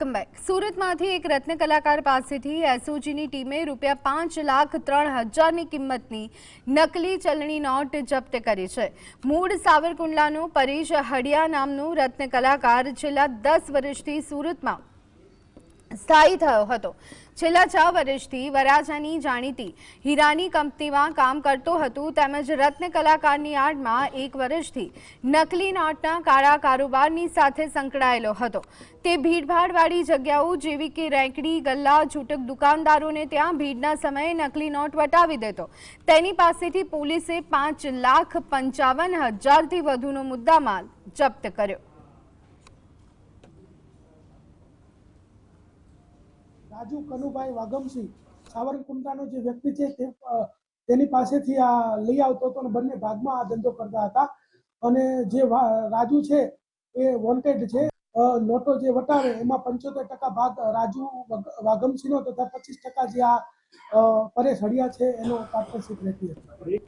સુરતમાંથી એક રત્ન કલાકાર પાસેથી એસઓજીની ટીમે ₹5,03,000ની કિંમતની નકલી ચલણી નોટ જપ્ત કરી છે। મૂળ સાવરકુંડલાનો પરેશ હડિયા નામનો રત્ન કલાકાર છેલ્લા 10 વર્ષથી સુરતમાં સ્થાયી થયો હતો। છેલ્લા 6 વર્ષથી વરાછાની જાણીતી હીરાની કંપનીમાં કામ કરતો હતો તેમજ રત્ન કલાકારની આડમાં 1 વર્ષથી નકલી નોટના કાળા કારોબારની સાથે સંકળાયેલો હતો। તે ભીડભાડવાળી જગ્યાઓ જેવી કે રેંકડી, ગલ્લા, છૂટક દુકાનદારોને ત્યાં ભીડના સમયે નકલી નોટ વટાવી દેતો। તેની પાસેથી પોલીસે ₹5,55,000થી વધુનો મુદ્દામાલ જપ્ત કર્યો। રાજુ કનુભાઈ વાગમસિંહ સાવરકુંડલાનો જે વ્યક્તિ છે તેની પાસેથી આ લઈ આવતો હતો અને બંને ભાગમાં આ ધંધો કરતા હતા। અને જે રાજુ છે એ વોન્ટેડ છે। નોટો જે વટાવે એમાં 75% ભાગ રાજુ વાગમસિંહનો તથા 25% જે આ પરેશ હડિયા છે એનો પાર્ટનરશિપ રહેતી હતી।